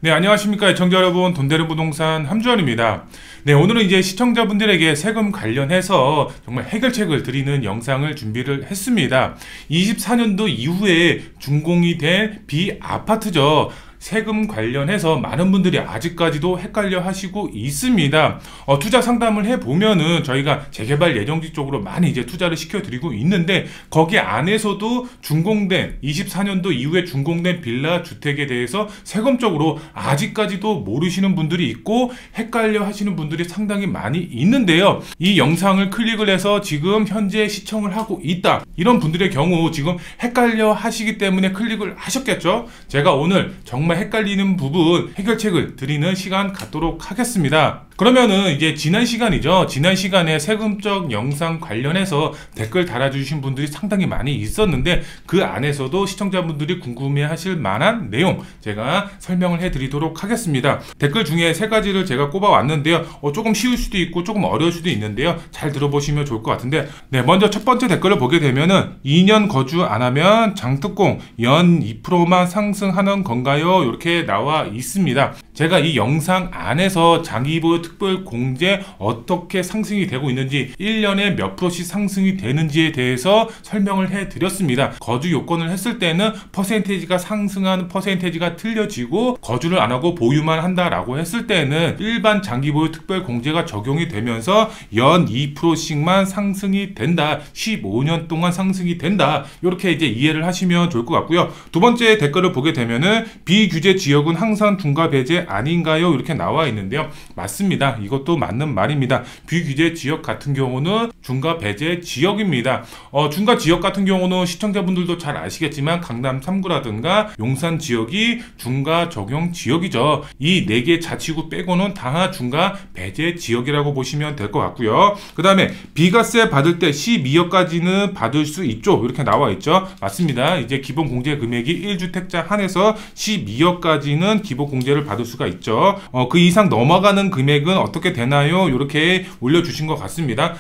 네, 안녕하십니까 애청자 여러분, 돈되는 부동산 함주원입니다. 네, 오늘은 이제 시청자분들에게 세금 관련해서 정말 해결책을 드리는 영상을 준비를 했습니다. 24년도 이후에 준공이 된 비아파트죠. 세금 관련해서 많은 분들이 아직까지도 헷갈려 하시고 있습니다. 투자 상담을 해보면은 저희가 재개발 예정지 쪽으로 많이 이제 투자를 시켜드리고 있는데, 거기 안에서도 준공된 24년도 이후에 준공된 빌라 주택에 대해서 세금적으로 아직까지도 모르시는 분들이 있고 헷갈려 하시는 분들이 상당히 많이 있는데요. 이 영상을 클릭을 해서 지금 현재 시청을 하고 있다, 이런 분들의 경우 지금 헷갈려 하시기 때문에 클릭을 하셨겠죠. 제가 오늘 정말 헷갈리는 부분 해결책을 드리는 시간 갖도록 하겠습니다. 그러면은 이제 지난 시간이죠. 지난 시간에 세금적 영상 관련해서 댓글 달아주신 분들이 상당히 많이 있었는데, 그 안에서도 시청자분들이 궁금해 하실 만한 내용 제가 설명을 해드리도록 하겠습니다. 댓글 중에 세 가지를 제가 꼽아 왔는데요. 조금 쉬울 수도 있고 조금 어려울 수도 있는데요. 잘 들어보시면 좋을 것 같은데, 네, 먼저 첫 번째 댓글을 보게 되면은 2년 거주 안 하면 장특공 연 2%만 상승하는 건가요? 이렇게 나와 있습니다. 제가 이 영상 안에서 장기보유 특별공제 어떻게 상승이 되고 있는지, 1년에 몇 프로씩 상승이 되는지에 대해서 설명을 해드렸습니다. 거주 요건을 했을 때는 퍼센테이지가 상승하는 퍼센테이지가 틀려지고, 거주를 안 하고 보유만 한다라고 했을 때는 일반 장기보유 특별공제가 적용이 되면서 연 2%씩만 상승이 된다, 15년 동안 상승이 된다, 이렇게 이제 이해를 하시면 좋을 것 같고요. 두 번째 댓글을 보게 되면은 비규제 지역은 항상 중과 배제 아닌가요? 이렇게 나와 있는데요. 맞습니다. 이것도 맞는 말입니다. 비규제 지역 같은 경우는 중과 배제 지역입니다. 중과 지역 같은 경우는 시청자분들도 잘 아시겠지만 강남 3구라든가 용산 지역이 중과 적용 지역이죠. 이 4개 자치구 빼고는 다 중과 배제 지역이라고 보시면 될 것 같고요. 그 다음에 비과세 받을 때 12억까지는 받을 수 있죠. 이렇게 나와 있죠. 맞습니다. 이제 기본 공제 금액이 1주택자 한해서 12억까지는 기본 공제를 받을 수가 있죠. 그 이상 넘어가는 금액은 어떻게 되나요? 이렇게 올려주신 것 같습니다.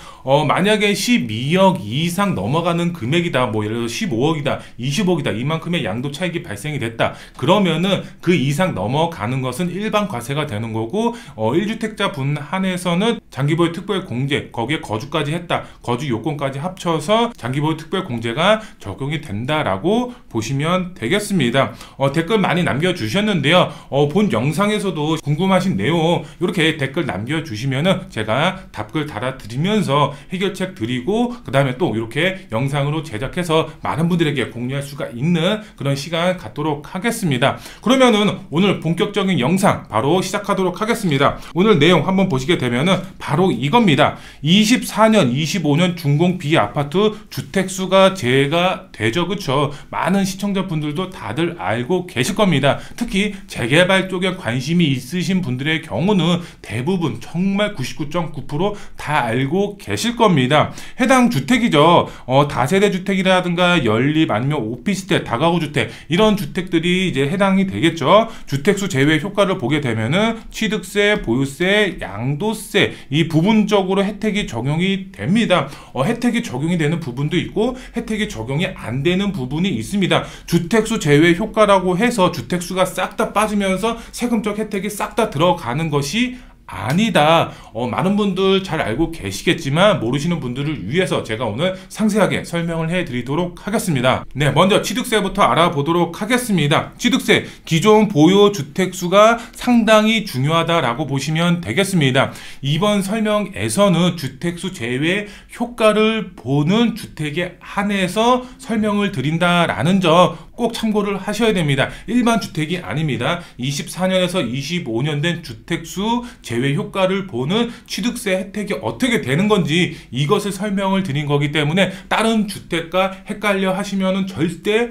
만약에 12억 이상 넘어가는 금액이다, 뭐 예를 들어 15억이다, 20억이다, 이만큼의 양도 차익이 발생이 됐다, 그러면은 그 이상 넘어가는 것은 일반 과세가 되는 거고, 1주택자 분 한해서는 장기보유 특별공제, 거기에 거주까지 했다, 거주 요건까지 합쳐서 장기보유 특별공제가 적용이 된다라고 보시면 되겠습니다. 댓글 많이 남겨주셨는데요. 본 영상에서도 궁금하신 내용 이렇게 댓글 남겨주시면은 제가 답글 달아드리면서 해결책 드리고, 그 다음에 또 이렇게 영상으로 제작해서 많은 분들에게 공유할 수가 있는 그런 시간 갖도록 하겠습니다. 그러면은 오늘 본격적인 영상 바로 시작하도록 하겠습니다. 오늘 내용 한번 보시게 되면은 바로 이겁니다. 24년, 25년 준공 비아파트 주택수가 제가 되죠. 그쵸? 많은 시청자분들도 다들 알고 계실 겁니다. 특히 재개발 쪽에 관심이 있으신 분들의 경우는 대부분 정말 99.9% 다 알고 계실 겁니다. 해당 주택이죠. 다세대 주택이라든가 연립 아니면 오피스텔, 다가구 주택, 이런 주택들이 이제 해당이 되겠죠. 주택수 제외 효과를 보게 되면은 취득세, 보유세, 양도세, 이 부분적으로 혜택이 적용이 됩니다. 혜택이 적용이 되는 부분도 있고 혜택이 적용이 안 되는 부분이 있습니다. 주택수 제외 효과라고 해서 주택수가 싹 다 빠지면서 세금적 혜택이 싹 다 들어가는 것이 아니다. 많은 분들 잘 알고 계시겠지만 모르시는 분들을 위해서 제가 오늘 상세하게 설명을 해드리도록 하겠습니다. 네, 먼저 취득세부터 알아보도록 하겠습니다. 취득세, 기존 보유 주택수가 상당히 중요하다라고 보시면 되겠습니다. 이번 설명에서는 주택수 제외 효과를 보는 주택에 한해서 설명을 드린다라는 점 꼭 참고를 하셔야 됩니다. 일반 주택이 아닙니다. 24년에서 25년 된 주택수 제외 효과를 보는 취득세 혜택이 어떻게 되는 건지 이것을 설명을 드린 거기 때문에 다른 주택과 헷갈려 하시면은 절대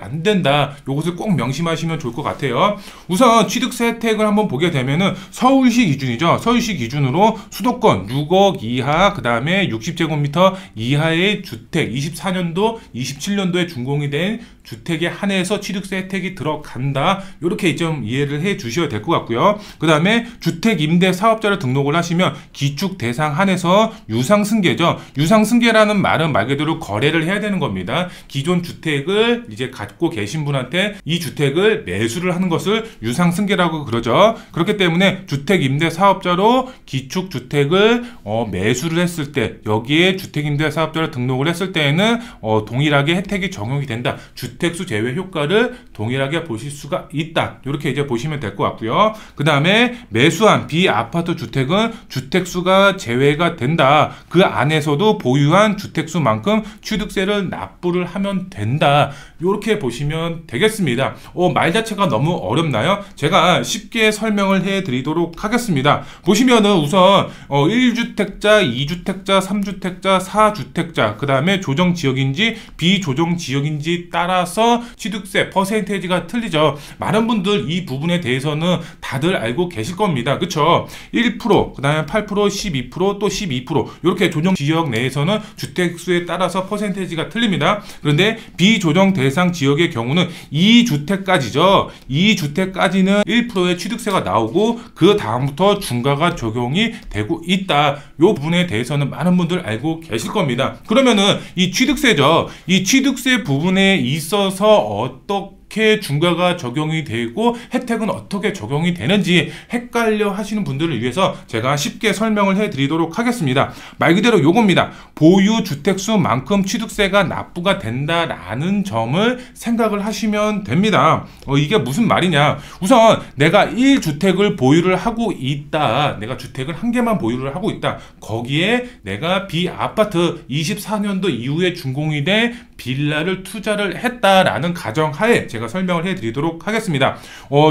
안 된다. 이것을 꼭 명심하시면 좋을 것 같아요. 우선 취득세 혜택을 한번 보게 되면은 서울시 기준이죠. 서울시 기준으로 수도권 6억 이하, 그 다음에 60제곱미터 이하의 주택, 24년도, 27년도에 준공이 된 주택에 금액에 한해서 취득세 혜택이 들어간다. 이렇게 좀 이해를 해 주셔야 될 것 같고요. 그 다음에 주택임대사업자를 등록을 하시면 기축 대상 한해서 유상승계죠. 유상승계라는 말은 말 그대로 거래를 해야 되는 겁니다. 기존 주택을 이제 갖고 계신 분한테 이 주택을 매수를 하는 것을 유상승계라고 그러죠. 그렇기 때문에 주택임대사업자로 기축주택을 매수를 했을 때 여기에 주택임대사업자를 등록을 했을 때에는 동일하게 혜택이 적용이 된다. 주택수 제외 효과를 동일하게 보실 수가 있다. 이렇게 이제 보시면 될 것 같고요. 그 다음에 매수한 비아파트 주택은 주택수가 제외가 된다. 그 안에서도 보유한 주택수만큼 취득세를 납부를 하면 된다. 이렇게 보시면 되겠습니다. 말 자체가 너무 어렵나요? 제가 쉽게 설명을 해 드리도록 하겠습니다. 보시면은 우선 1주택자, 2주택자, 3주택자, 4주택자, 그 다음에 조정지역인지 비조정지역인지 따라서 취득세 퍼센테이지가 틀리죠. 많은 분들 이 부분에 대해서는 다들 알고 계실 겁니다. 그쵸? 1%, 그 다음에 8%, 12%, 또 12% 이렇게 조정지역 내에서는 주택수에 따라서 퍼센테이지가 틀립니다. 그런데 비조정 대상 지역의 경우는 2주택까지죠. 2주택까지는 1%의 취득세가 나오고 그 다음부터 중과가 적용이 되고 있다. 이 부분에 대해서는 많은 분들 알고 계실 겁니다. 그러면은 이 취득세죠. 이 취득세 부분에 있어서 어떻게 중과가 적용이 되고 혜택은 어떻게 적용이 되는지 헷갈려 하시는 분들을 위해서 제가 쉽게 설명을 해 드리도록 하겠습니다. 말 그대로 요겁니다. 보유 주택수만큼 취득세가 납부가 된다라는 점을 생각을 하시면 됩니다. 이게 무슨 말이냐? 우선 내가 1주택을 보유를 하고 있다. 내가 주택을 한 개만 보유를 하고 있다. 거기에 내가 비아파트 24년도 이후에 준공이 된 빌라를 투자를 했다라는 가정하에 제가 설명을 해드리도록 하겠습니다.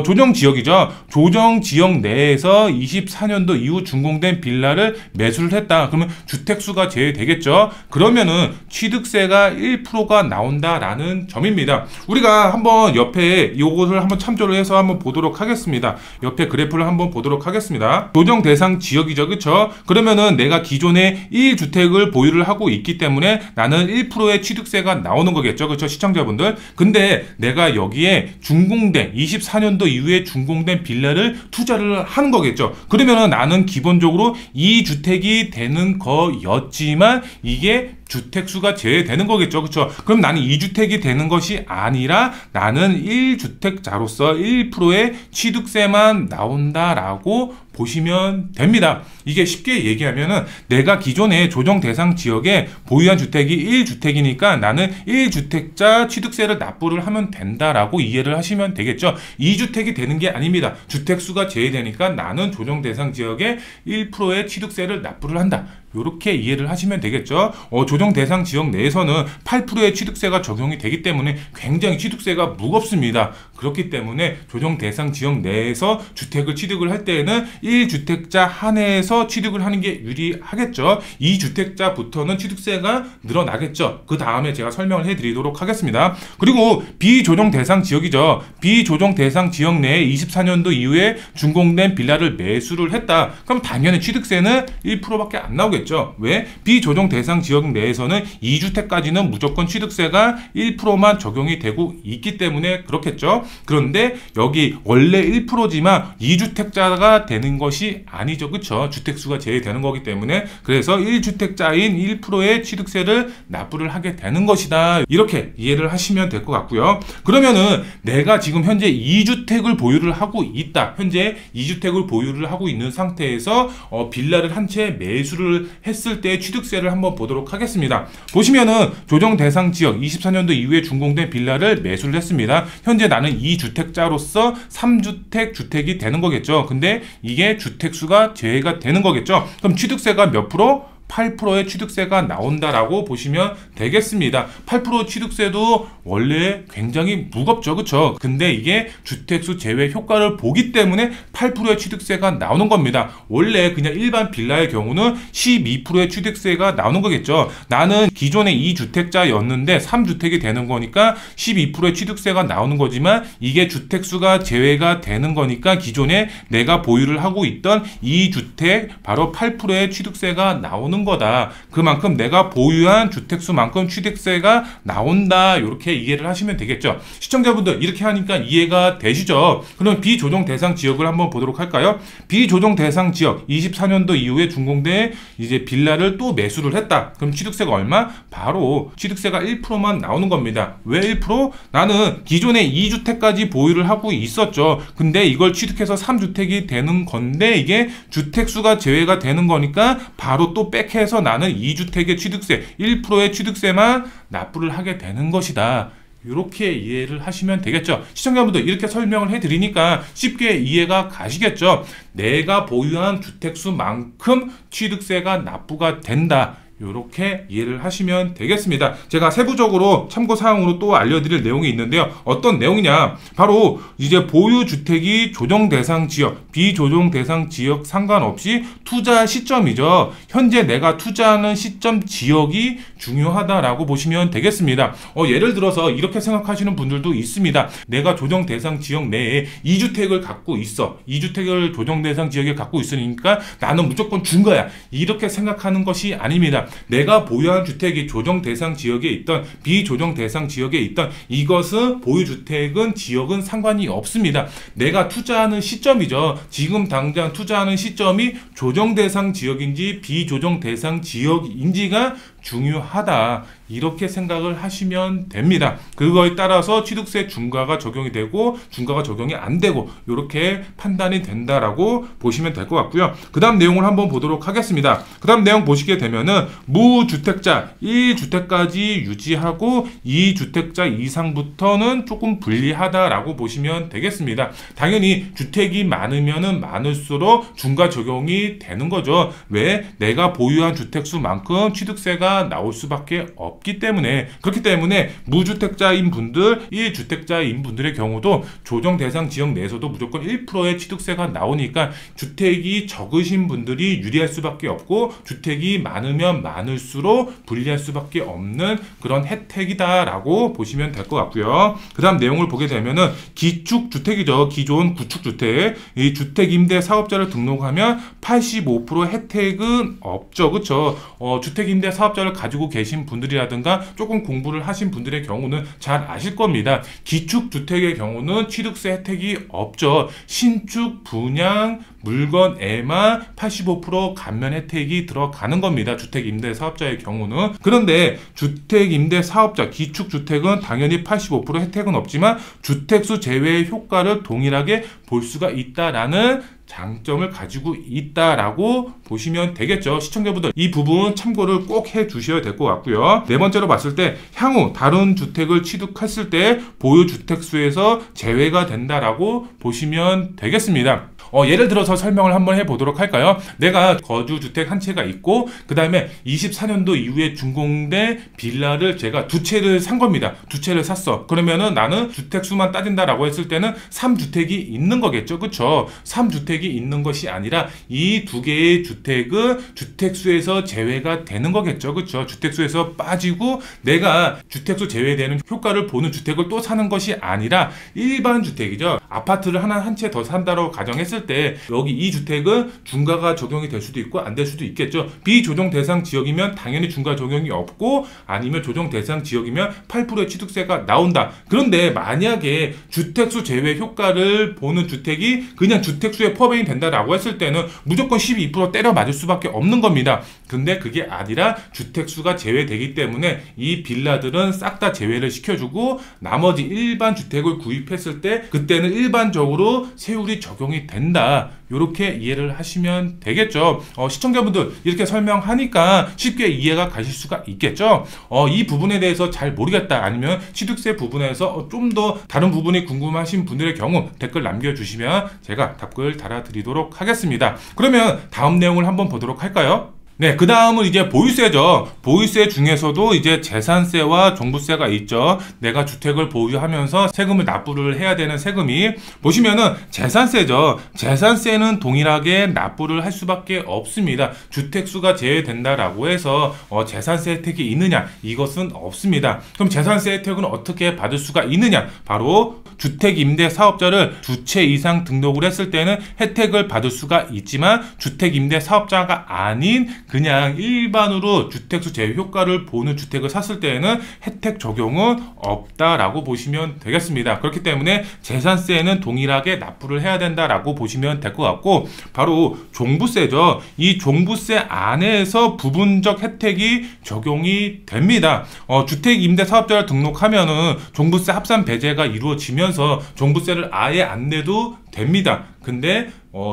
조정지역이죠. 조정지역 내에서 24년도 이후 준공된 빌라를 매수를 했다. 그러면 주택수가 제외되겠죠. 그러면은 취득세가 1%가 나온다라는 점입니다. 우리가 한번 옆에 이것을 한번 참조를 해서 한번 보도록 하겠습니다. 옆에 그래프를 한번 보도록 하겠습니다. 조정 대상 지역이죠. 그쵸? 그러면은 내가 기존에 1주택을 보유를 하고 있기 때문에 나는 1%의 취득세가 나오는 거겠죠. 그렇죠? 시청자분들. 근데 내가 여기에 준공된 24년도 이후에 준공된 빌라를 투자를 하는 거겠죠. 그러면은 나는 기본적으로 2주택이 되는 거였지만 이게 주택수가 제외되는 거겠죠. 그렇죠? 그럼 나는 2주택이 되는 것이 아니라 나는 1주택자로서 1%의 취득세만 나온다라고 보시면 됩니다. 이게 쉽게 얘기하면은 내가 기존에 조정 대상 지역에 보유한 주택이 1주택이니까 나는 1주택자 취득세를 납부를 하면 된다라고 이해를 하시면 되겠죠. 2주택이 되는 게 아닙니다. 주택수가 제외되니까 나는 조정 대상 지역에 1%의 취득세를 납부를 한다. 이렇게 이해를 하시면 되겠죠. 조정 대상 지역 내에서는 8%의 취득세가 적용이 되기 때문에 굉장히 취득세가 무겁습니다. 그렇기 때문에 조정 대상 지역 내에서 주택을 취득을 할 때에는 1주택자 한해에서 취득을 하는 게 유리하겠죠. 2주택자부터는 취득세가 늘어나겠죠. 그 다음에 제가 설명을 해드리도록 하겠습니다. 그리고 비조정 대상 지역이죠. 비조정 대상 지역 내에 24년도 이후에 준공된 빌라를 매수를 했다. 그럼 당연히 취득세는 1%밖에 안 나오겠죠. 왜? 비조정 대상 지역 내에서는 2주택까지는 무조건 취득세가 1%만 적용이 되고 있기 때문에 그렇겠죠. 그런데 여기 원래 1%지만 2주택자가 되는 것이 아니죠. 그쵸? 주택수가 제외되는 거기 때문에 그래서 1주택자인 1%의 취득세를 납부를 하게 되는 것이다. 이렇게 이해를 하시면 될 것 같고요. 그러면은 내가 지금 현재 2주택을 보유를 하고 있다. 현재 2주택을 보유를 하고 있는 상태에서 빌라를 한 채 매수를 했을 때 취득세를 한번 보도록 하겠습니다. 보시면은 조정 대상 지역 24년도 이후에 준공된 빌라를 매수를 했습니다. 현재 나는 2주택자로서 3주택 주택이 되는 거겠죠. 근데 이게 주택수가 제외가 되는 거겠죠. 그럼 취득세가 몇 프로? 8%의 취득세가 나온다라고 보시면 되겠습니다. 8% 취득세도 원래 굉장히 무겁죠. 그쵸? 근데 이게 주택수 제외 효과를 보기 때문에 8%의 취득세가 나오는 겁니다. 원래 그냥 일반 빌라의 경우는 12%의 취득세가 나오는 거겠죠. 나는 기존에 2주택자였는데 3주택이 되는 거니까 12%의 취득세가 나오는 거지만 이게 주택수가 제외가 되는 거니까 기존에 내가 보유를 하고 있던 2주택 바로 8%의 취득세가 나오는 나오는 거다. 그만큼 내가 보유한 주택수만큼 취득세가 나온다. 이렇게 이해를 하시면 되겠죠. 시청자분들 이렇게 하니까 이해가 되시죠? 그럼 비조정 대상 지역을 한번 보도록 할까요? 비조정 대상 지역 24년도 이후에 준공대에 이제 빌라를 또 매수를 했다. 그럼 취득세가 얼마? 바로 취득세가 1%만 나오는 겁니다. 왜 1%? 나는 기존에 2주택까지 보유를 하고 있었죠. 근데 이걸 취득해서 3주택이 되는 건데 이게 주택수가 제외가 되는 거니까 바로 또 백해서 나는 2주택의 취득세 1%의 취득세만 납부를 하게 되는 것이다. 이렇게 이해를 하시면 되겠죠. 시청자분들 이렇게 설명을 해드리니까 쉽게 이해가 가시겠죠. 내가 보유한 주택수만큼 취득세가 납부가 된다. 이렇게 이해를 하시면 되겠습니다. 제가 세부적으로 참고사항으로 또 알려드릴 내용이 있는데요. 어떤 내용이냐? 바로 이제 보유주택이 조정대상 지역, 비조정대상 지역 상관없이 투자 시점이죠. 현재 내가 투자하는 시점 지역이 중요하다라고 보시면 되겠습니다. 예를 들어서 이렇게 생각하시는 분들도 있습니다. 내가 조정대상 지역 내에 2주택을 갖고 있어. 2주택을 조정대상 지역에 갖고 있으니까 나는 무조건 준 거야. 이렇게 생각하는 것이 아닙니다. 내가 보유한 주택이 조정 대상 지역에 있던 비조정 대상 지역에 있던 이것은 보유주택은 지역은 상관이 없습니다. 내가 투자하는 시점이죠. 지금 당장 투자하는 시점이 조정 대상 지역인지 비조정 대상 지역인지가 중요하다. 이렇게 생각을 하시면 됩니다. 그거에 따라서 취득세 중과가 적용이 되고 중과가 적용이 안 되고 이렇게 판단이 된다라고 보시면 될 것 같고요. 그 다음 내용을 한번 보도록 하겠습니다. 그 다음 내용 보시게 되면은 무주택자 1주택까지 유지하고 2주택자 이상부터는 조금 불리하다라고 보시면 되겠습니다. 당연히 주택이 많으면은 많을수록 중과 적용이 되는 거죠. 왜? 내가 보유한 주택수만큼 취득세가 나올 수밖에 없기 때문에. 그렇기 때문에 무주택자인 분들, 1주택자인 분들의 경우도 조정 대상 지역 내에서도 무조건 1%의 취득세가 나오니까 주택이 적으신 분들이 유리할 수밖에 없고 주택이 많으면 많을수록 불리할 수밖에 없는 그런 혜택이다라고 보시면 될 것 같고요. 그 다음 내용을 보게 되면은 기축주택이죠. 기존 구축주택, 이 주택임대 사업자를 등록하면 85% 혜택은 없죠. 그쵸? 주택임대 사업자를 가지고 계신 분들이라든가 조금 공부를 하신 분들의 경우는 잘 아실 겁니다. 기축주택의 경우는 취득세 혜택이 없죠. 신축, 분양, 물건에만 85% 감면 혜택이 들어가는 겁니다. 주택임대 사업자의 경우는. 그런데 주택임대 사업자, 기축주택은 당연히 85% 혜택은 없지만 주택수 제외의 효과를 동일하게 볼 수가 있다라는 장점을 가지고 있다라고 보시면 되겠죠. 시청자분들 이 부분 참고를 꼭 해주셔야 될 것 같고요. 네 번째로 봤을 때 향후 다른 주택을 취득했을 때 보유주택수에서 제외가 된다라고 보시면 되겠습니다. 예를 들어서 설명을 한번 해보도록 할까요? 내가 거주주택 한 채가 있고 그 다음에 24년도 이후에 준공된 빌라를 제가 두 채를 산 겁니다. 두 채를 샀어. 그러면은 나는 주택수만 따진다라고 했을 때는 3주택이 있는 거겠죠. 그쵸? 3주택이 있는 것이 아니라 이 두 개의 주택은 주택수에서 제외가 되는 거겠죠. 그쵸? 주택수에서 빠지고 내가 주택수 제외되는 효과를 보는 주택을 또 사는 것이 아니라 일반 주택이죠. 아파트를 한 채 더 산다고 가정했을 때 여기 이 주택은 중과가 적용이 될 수도 있고 안 될 수도 있겠죠. 비조정 대상 지역이면 당연히 중과 적용이 없고 아니면 조정 대상 지역이면 8%의 취득세가 나온다. 그런데 만약에 주택수 제외 효과를 보는 주택이 그냥 주택수에 포함이 된다라고 했을 때는 무조건 12% 때려 맞을 수밖에 없는 겁니다. 근데 그게 아니라 주택수가 제외되기 때문에 이 빌라들은 싹 다 제외를 시켜주고 나머지 일반 주택을 구입했을 때 그때는 일반적으로 세율이 적용이 된다. 이렇게 이해를 하시면 되겠죠. 시청자분들 이렇게 설명하니까 쉽게 이해가 가실 수가 있겠죠. 이 부분에 대해서 잘 모르겠다 아니면 취득세 부분에서 좀 더 다른 부분이 궁금하신 분들의 경우 댓글 남겨주시면 제가 답글 달아드리도록 하겠습니다. 그러면 다음 내용을 한번 보도록 할까요? 네, 그 다음은 이제 보유세죠. 보유세 중에서도 이제 재산세와 종부세가 있죠. 내가 주택을 보유하면서 세금을 납부를 해야 되는 세금이 보시면은 재산세죠. 재산세는 동일하게 납부를 할 수밖에 없습니다. 주택수가 제외된다라고 해서 재산세 혜택이 있느냐? 이것은 없습니다. 그럼 재산세 혜택은 어떻게 받을 수가 있느냐? 바로 주택임대 사업자를 두 채 이상 등록을 했을 때는 혜택을 받을 수가 있지만 주택임대 사업자가 아닌 그냥 일반으로 주택수 제외 효과를 보는 주택을 샀을 때에는 혜택 적용은 없다라고 보시면 되겠습니다. 그렇기 때문에 재산세는 동일하게 납부를 해야 된다라고 보시면 될 것 같고, 바로 종부세죠. 이 종부세 안에서 부분적 혜택이 적용이 됩니다. 주택임대사업자를 등록하면은 종부세 합산 배제가 이루어지면서 종부세를 아예 안 내도 됩니다. 근데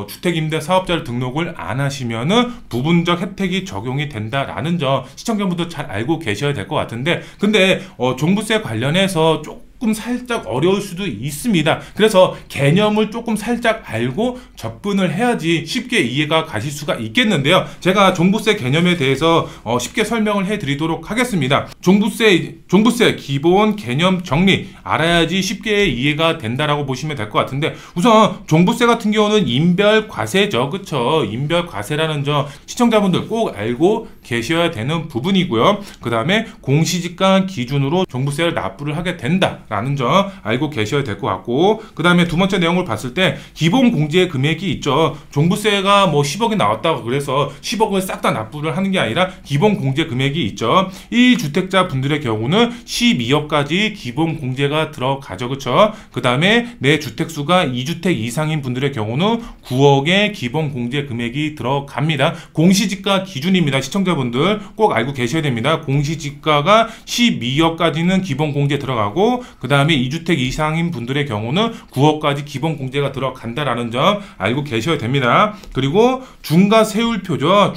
주택임대사업자를 등록을 안 하시면은 부분적 혜택이 적용이 된다라는 점 시청자분들 잘 알고 계셔야 될 것 같은데, 근데 종부세 관련해서 조금 살짝 어려울 수도 있습니다. 그래서 개념을 조금 살짝 알고 접근을 해야지 쉽게 이해가 가실 수가 있겠는데요. 제가 종부세 개념에 대해서 쉽게 설명을 해드리도록 하겠습니다. 종부세 기본 개념 정리 알아야지 쉽게 이해가 된다라고 보시면 될 것 같은데, 우선 종부세 같은 경우는 인별과세죠. 그쵸? 인별과세라는 점 시청자분들 꼭 알고 계셔야 되는 부분이고요. 그 다음에 공시지가 기준으로 종부세를 납부를 하게 된다라는 점 알고 계셔야 될 것 같고, 그 다음에 두 번째 내용을 봤을 때 기본 공제 금액이 있죠. 종부세가 뭐 10억이 나왔다고 그래서 10억을 싹 다 납부를 하는 게 아니라 기본 공제 금액이 있죠. 이 주택자 분들의 경우는 12억까지 기본 공제가 들어가죠. 그쵸? 그 다음에 내 주택수가 2주택 이상인 분들의 경우는 9억의 기본 공제 금액이 들어갑니다. 공시지가 기준입니다. 시청자분들 꼭 알고 계셔야 됩니다. 공시지가가 12억까지는 기본 공제 들어가고, 그 다음에 2주택 이상인 분들의 경우는 9억까지 기본 공제가 들어간다라는 점 알고 계셔야 됩니다. 그리고 중과세율표죠.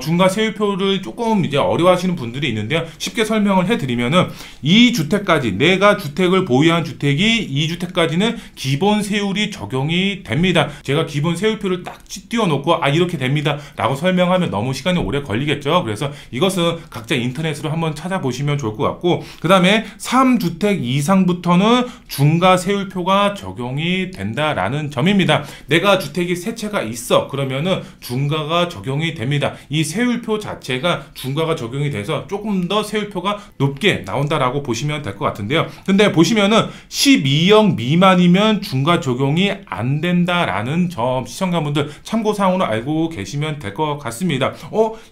중과세율표를 조금 이제 어려워하시는 분들이 있는데요. 쉽게 설명을 해드리면은 2주택까지 내가 주택을 보유한 주택이 2주택까지는 기본 세율이 적용이 됩니다. 제가 기본 세율표를 딱 띄워놓고 이렇게 됩니다 라고 설명하면 너무 시간이 오래 걸리겠죠. 그래서 이것은 각자 인터넷으로 한번 찾아보시면 좋을 것 같고, 그 다음에 3주택 이상부터는 중과세율표가 적용이 된다라는 점입니다. 내가 주택이 세 채가 있어 그러면은 중과가 적용이 됩니다. 이 세율표 자체가 중과가 적용이 돼서 조금 더 세율표가 높게 나온다라고 보시면 될 것 같은데요. 근데 보시면은 12억 미만이면 중과 적용이 안 된다라는 점 시청자분들 참고사항으로 알고 계시면 될 것 같습니다.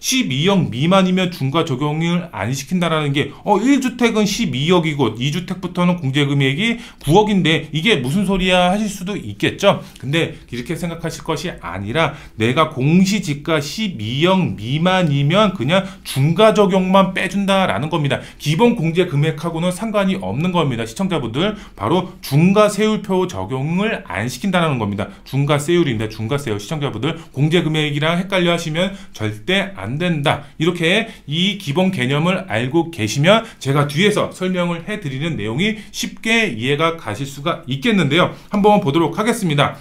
12억 미만이면 중과 적용을 안 시킨다라는 게 1주택은 12억이고 2주택부터는 공제금액이 9억인데 이게 무슨 소리야 하실 수도 있겠죠. 근데 이렇게 생각하실 것이 아니라 내가 공시지가 12억 미만이면 그냥 중과 적용만 빼준다라는 겁니다. 기본 공제 금액하고는 상관이 없는 겁니다. 시청자분들 바로 중과세율표 적용을 안 시킨다는 겁니다. 중과세율입니다. 중과세율 시청자분들 공제 금액이랑 헷갈려 하시면 절대 안 된다. 이렇게 이 기본 개념을 알고 계시면 제가 뒤에서 설명을 해드리는 내용이 쉽게 이해가 가실 수가 있겠는데요. 한번 보도록 하겠습니다.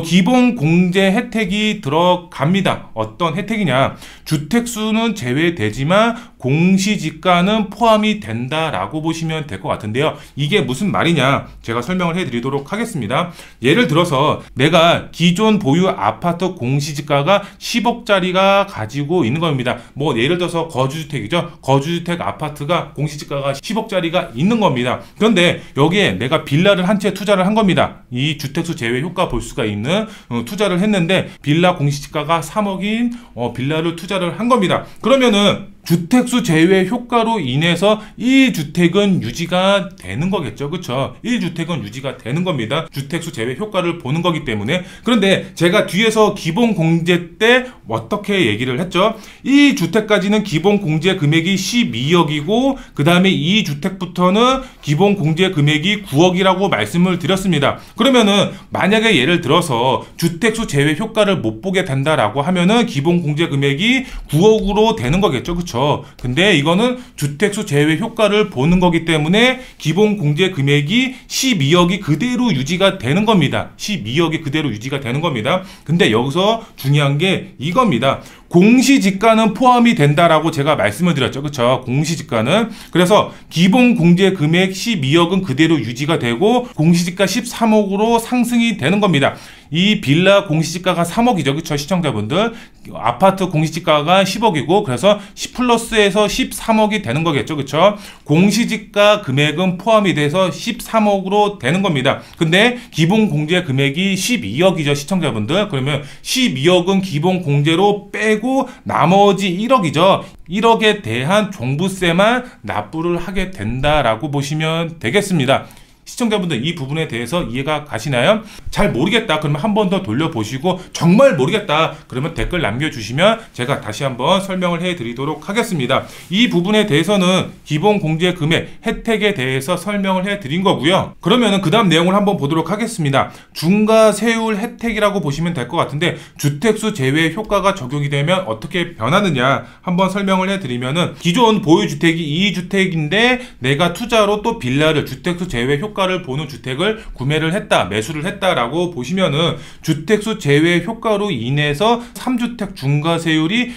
기본 공제 혜택이 들어갑니다. 어떤 혜택이냐? 주택수는 제외되지만 공시지가는 포함이 된다라고 보시면 될 것 같은데요. 이게 무슨 말이냐? 제가 설명을 해드리도록 하겠습니다. 예를 들어서 내가 기존 보유 아파트 공시지가가 10억짜리가 가지고 있는 겁니다. 뭐 예를 들어서 거주주택이죠. 거주주택 아파트가 공시지가가 10억짜리가 있는 겁니다. 그런데 여기에 내가 빌라를 한 채 투자를 한 겁니다. 이 주택수 제외 효과 볼 수가 있는 투자를 했는데 빌라 공시지가가 3억인 빌라를 투자를 한 겁니다. 그러면은 주택수 제외 효과로 인해서 1주택은 유지가 되는 거겠죠. 그쵸? 1주택은 유지가 되는 겁니다. 주택수 제외 효과를 보는 거기 때문에. 그런데 제가 뒤에서 기본 공제 때 어떻게 얘기를 했죠? 1주택까지는 기본 공제 금액이 12억이고 그 다음에 2주택부터는 기본 공제 금액이 9억이라고 말씀을 드렸습니다. 그러면은 만약에 예를 들어서 주택수 제외 효과를 못 보게 된다라고 하면은 기본 공제 금액이 9억으로 되는 거겠죠. 그쵸? 근데 이거는 주택수 제외 효과를 보는 거기 때문에 기본 공제 금액이 12억이 그대로 유지가 되는 겁니다. 12억이 그대로 유지가 되는 겁니다. 근데 여기서 중요한 게 이겁니다. 공시지가는 포함이 된다라고 제가 말씀을 드렸죠. 그쵸? 공시지가는. 그래서 기본 공제 금액 12억은 그대로 유지가 되고 공시지가 13억으로 상승이 되는 겁니다. 이 빌라 공시지가가 3억이죠. 그쵸? 시청자분들. 아파트 공시지가가 10억이고 그래서 10 플러스에서 13억이 되는 거겠죠. 그쵸? 공시지가 금액은 포함이 돼서 13억으로 되는 겁니다. 근데 기본 공제 금액이 12억이죠. 시청자분들. 그러면 12억은 기본 공제로 빼고 나머지 1억이죠. 1억에 대한 종부세만 납부를 하게 된다라고 보시면 되겠습니다. 시청자분들 이 부분에 대해서 이해가 가시나요? 잘 모르겠다 그러면 한 번 더 돌려보시고 정말 모르겠다 그러면 댓글 남겨주시면 제가 다시 한번 설명을 해드리도록 하겠습니다. 이 부분에 대해서는 기본 공제 금액 혜택에 대해서 설명을 해드린 거고요. 그러면은 그 다음 내용을 한번 보도록 하겠습니다. 중과세율 혜택이라고 보시면 될 것 같은데 주택수 제외 효과가 적용이 되면 어떻게 변하느냐 한번 설명을 해드리면은 기존 보유주택이 2주택인데 내가 투자로 또 빌라를 주택수 제외 효과를 보는 주택을 구매를 했다, 매수를 했다라고 보시면은 주택수 제외 효과로 인해서 3주택 중과세율이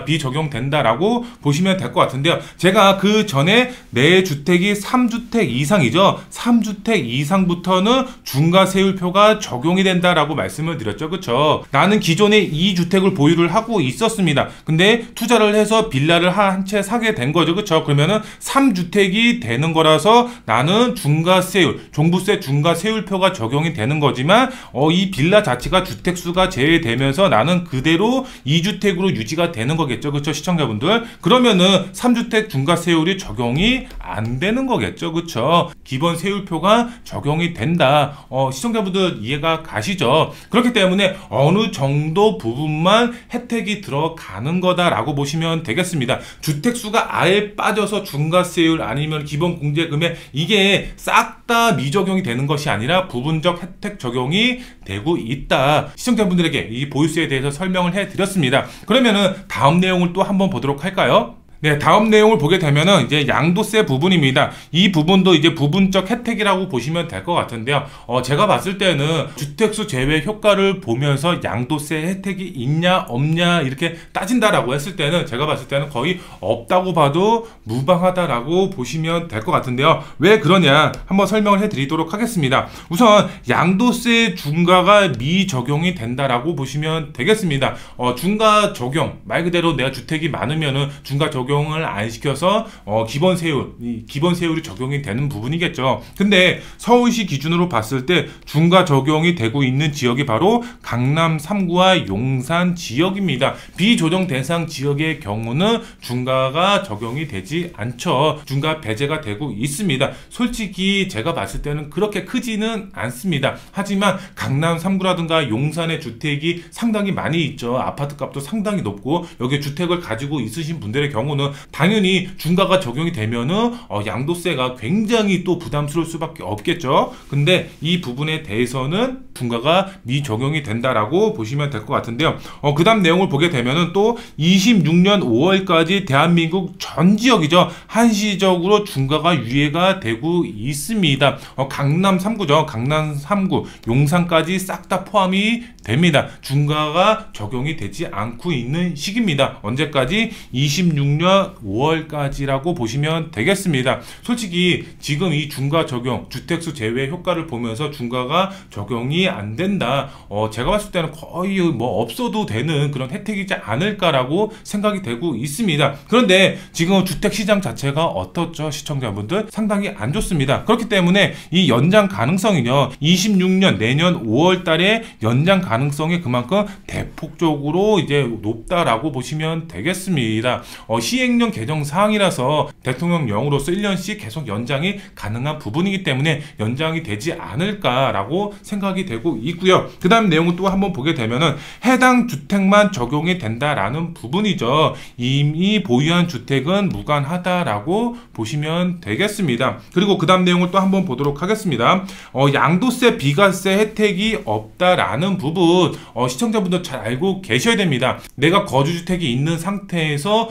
비적용된다라고 보시면 될 것 같은데요. 제가 그 전에 내 주택이 3주택 이상이죠. 3주택 이상부터는 중과세율표가 적용이 된다라고 말씀을 드렸죠. 그쵸? 나는 기존에 2주택을 보유를 하고 있었습니다. 근데 투자를 해서 빌라를 한 채 사게 된 거죠. 그쵸? 그러면은 3주택이 되는 거라서 나는 중과세율, 종부세 중과세율표가 적용이 되는 거지만 이 빌라 자체가 주택수가 제외되면서 나는 그대로 2주택으로 유지가 되는 거겠죠. 그쵸? 시청자분들. 그러면은 3주택 중과세율이 적용이 안 되는 거겠죠. 그쵸? 기본 세율표가 적용이 된다. 시청자분들 이해가 가시죠? 그렇기 때문에 어느 정도 부분만 혜택이 들어가는 거다라고 보시면 되겠습니다. 주택수가 아예 빠져서 중과세율 아니면 기본 공제금액 이게 싹 다 미적용이 되는 것이 아니라 부분적 혜택 적용이 되고 있다. 시청자분들에게 이 보유세에 대해서 설명을 해드렸습니다. 그러면은 다음 내용을 또 한번 보도록 할까요? 네, 다음 내용을 보게 되면은 이제 양도세 부분입니다. 이 부분도 이제 부분적 혜택이라고 보시면 될 것 같은데요. 제가 봤을 때는 주택수 제외 효과를 보면서 양도세 혜택이 있냐 없냐 이렇게 따진다라고 했을 때는 제가 봤을 때는 거의 없다고 봐도 무방하다라고 보시면 될 것 같은데요. 왜 그러냐 한번 설명을 해드리도록 하겠습니다. 우선 양도세 중과가 미적용이 된다라고 보시면 되겠습니다. 중과 적용 말 그대로 내가 주택이 많으면은 중과 적용을 안 시켜서 기본 세율이 적용이 되는 부분이겠죠. 근데 서울시 기준으로 봤을 때 중과 적용이 되고 있는 지역이 바로 강남 3구와 용산 지역입니다. 비조정 대상 지역의 경우는 중과가 적용이 되지 않죠. 중과 배제가 되고 있습니다. 솔직히 제가 봤을 때는 그렇게 크지는 않습니다. 하지만 강남 3구라든가 용산의 주택이 상당히 많이 있죠. 아파트 값도 상당히 높고 여기 주택을 가지고 있으신 분들의 경우는 당연히 중과가 적용이 되면은 양도세가 굉장히 또 부담스러울 수밖에 없겠죠. 근데 이 부분에 대해서는 중과가 미적용이 된다라고 보시면 될 것 같은데요. 그 다음 내용을 보게 되면은 또 26년 5월까지 대한민국 전 지역이죠. 한시적으로 중과가 유예가 되고 있습니다. 강남 3구죠. 강남 3구, 용산까지 싹 다 포함이 됩니다. 중과가 적용이 되지 않고 있는 시기입니다. 언제까지? 26년 5월까지라고 보시면 되겠습니다. 솔직히 지금 이 중과 적용, 주택수 제외 효과를 보면서 중과가 적용이 안 된다. 제가 봤을 때는 거의 뭐 없어도 되는 그런 혜택이지 않을까라고 생각이 되고 있습니다. 그런데 지금 주택시장 자체가 어떻죠? 시청자분들 상당히 안 좋습니다. 그렇기 때문에 이 연장 가능성이요. 26년 내년 5월 달에 연장 가능성이 그만큼 대폭적으로 이제 높다라고 보시면 되겠습니다. 시행령 개정 사항이라서 대통령령으로서 1년씩 계속 연장이 가능한 부분이기 때문에 연장이 되지 않을까라고 생각이 되고 있고요. 그 다음 내용을 또 한번 보게 되면은 해당 주택만 적용이 된다라는 부분이죠. 이미 보유한 주택은 무관하다라고 보시면 되겠습니다. 그리고 그 다음 내용을 또 한번 보도록 하겠습니다. 양도세 비과세 혜택이 없다라는 부분 시청자분들 잘 알고 계셔야 됩니다. 내가 거주주택이 있는 상태에서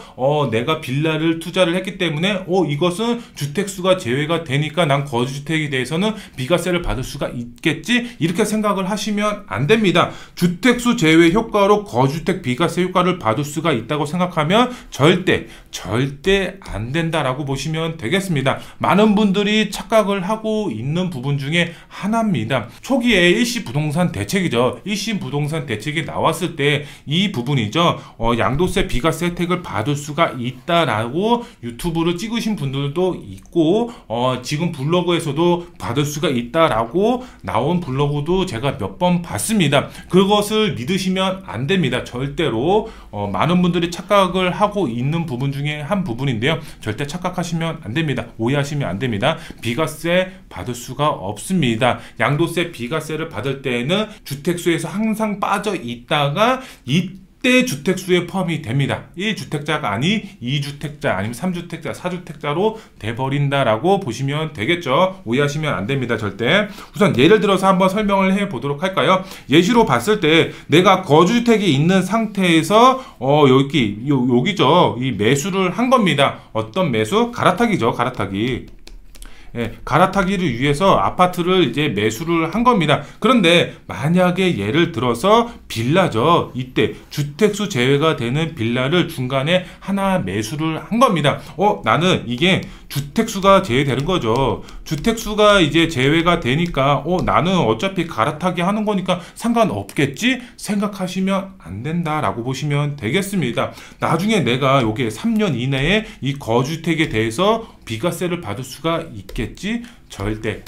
내가 빌라를 투자를 했기 때문에 이것은 주택수가 제외가 되니까 난 거주주택에 대해서는 비과세를 받을 수가 있겠지, 이렇게 생각을 하시면 안 됩니다. 주택수 제외 효과로 거주주택 비과세 효과를 받을 수가 있다고 생각하면 절대 안 된다라고 보시면 되겠습니다. 많은 분들이 착각을 하고 있는 부분 중에 하나입니다. 초기에 일시부동산 대책이죠. 일시부동산 대책이 나왔을 때 이 부분이죠. 양도세 비과세 혜택을 받을 수가 있다라고 유튜브를 찍으신 분들도 있고, 지금 블로그에서도 받을 수가 있다라고 나온 블로그도 제가 몇 번 봤습니다. 그것을 믿으시면 안 됩니다. 절대로. 많은 분들이 착각을 하고 있는 부분 중에 한 부분인데요. 절대 착각하시면 안 됩니다. 오해하시면 안 됩니다. 비과세 받을 수가 없습니다. 양도세 비과세를 받을 때에는 주택수에서 항상 빠져 있다가 이때 주택수에 포함이 됩니다. 1주택자가 아닌 2주택자 아니면 3주택자, 4주택자로 돼버린다라고 보시면 되겠죠. 오해하시면 안 됩니다. 절대. 우선 예를 들어서 한번 설명을 해 보도록 할까요? 예시로 봤을 때 내가 거주주택이 있는 상태에서 여기죠. 이 매수를 한 겁니다. 어떤 매수? 갈아타기죠. 갈아타기. 갈아타기를 위해서 아파트를 이제 매수를 한 겁니다. 그런데 만약에 예를 들어서 빌라죠. 이때 주택수 제외가 되는 빌라를 중간에 하나 매수를 한 겁니다. 나는 이게 주택수가 제외되는 거죠. 주택수가 이제 제외가 되니까 나는 어차피 갈아타기 하는 거니까 상관없겠지 생각하시면 안 된다라고 보시면 되겠습니다. 나중에 내가 요게 3년 이내에 이 거주택에 대해서 비과세를 받을 수가 있겠지? 절대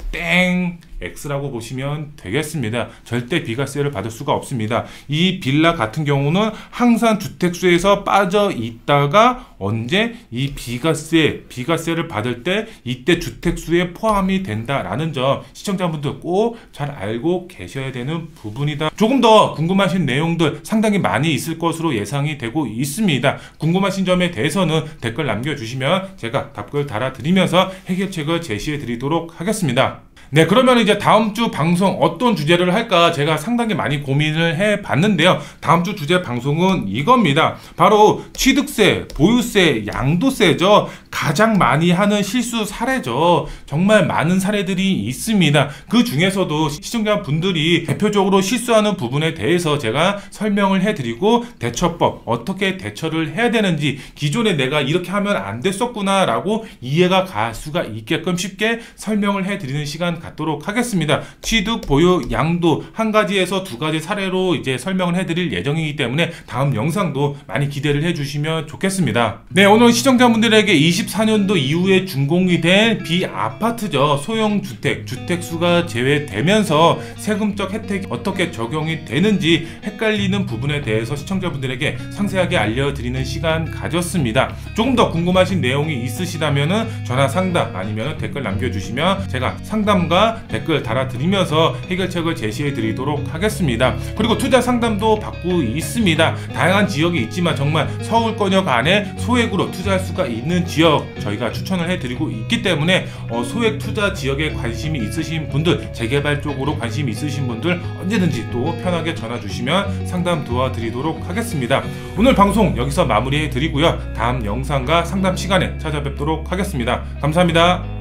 X라고 보시면 되겠습니다. 절대 비과세를 받을 수가 없습니다. 이 빌라 같은 경우는 항상 주택수에서 빠져 있다가 언제 이 비과세를 받을 때 이때 주택수에 포함이 된다라는 점 시청자분들 꼭 잘 알고 계셔야 되는 부분이다. 조금 더 궁금하신 내용들 상당히 많이 있을 것으로 예상이 되고 있습니다. 궁금하신 점에 대해서는 댓글 남겨주시면 제가 답글 달아드리면서 해결책을 제시해 드리도록 하겠습니다. 네, 그러면 이제 다음 주 방송 어떤 주제를 할까 제가 상당히 많이 고민을 해 봤는데요. 다음 주 주제 방송은 이겁니다. 바로 취득세, 보유세, 양도세죠. 가장 많이 하는 실수 사례죠. 정말 많은 사례들이 있습니다. 그 중에서도 시청자분들이 대표적으로 실수하는 부분에 대해서 제가 설명을 해드리고 대처법, 어떻게 대처를 해야 되는지, 기존에 내가 이렇게 하면 안 됐었구나 라고 이해가 갈 수가 있게끔 쉽게 설명을 해드리는 시간 갖도록 하겠습니다. 취득, 보유, 양도 한 가지에서 두 가지 사례로 이제 설명을 해드릴 예정이기 때문에 다음 영상도 많이 기대를 해주시면 좋겠습니다. 네, 오늘 시청자분들에게 24년도 이후에 준공이 된 비아파트죠. 소형주택, 주택수가 제외되면서 세금적 혜택이 어떻게 적용이 되는지 헷갈리는 부분에 대해서 시청자분들에게 상세하게 알려드리는 시간 가졌습니다. 조금 더 궁금하신 내용이 있으시다면 전화 상담 아니면 댓글 남겨주시면 제가 상담과 댓글 달아드리면서 해결책을 제시해 드리도록 하겠습니다. 그리고 투자 상담도 받고 있습니다. 다양한 지역이 있지만 정말 서울권역 안에 소액으로 투자할 수가 있는 지역 저희가 추천을 해드리고 있기 때문에 소액 투자 지역에 관심이 있으신 분들, 재개발 쪽으로 관심이 있으신 분들 언제든지 또 편하게 전화 주시면 상담 도와드리도록 하겠습니다. 오늘 방송 여기서 마무리해 드리고요. 다음 영상과 상담 시간에 찾아뵙도록 하겠습니다. 감사합니다.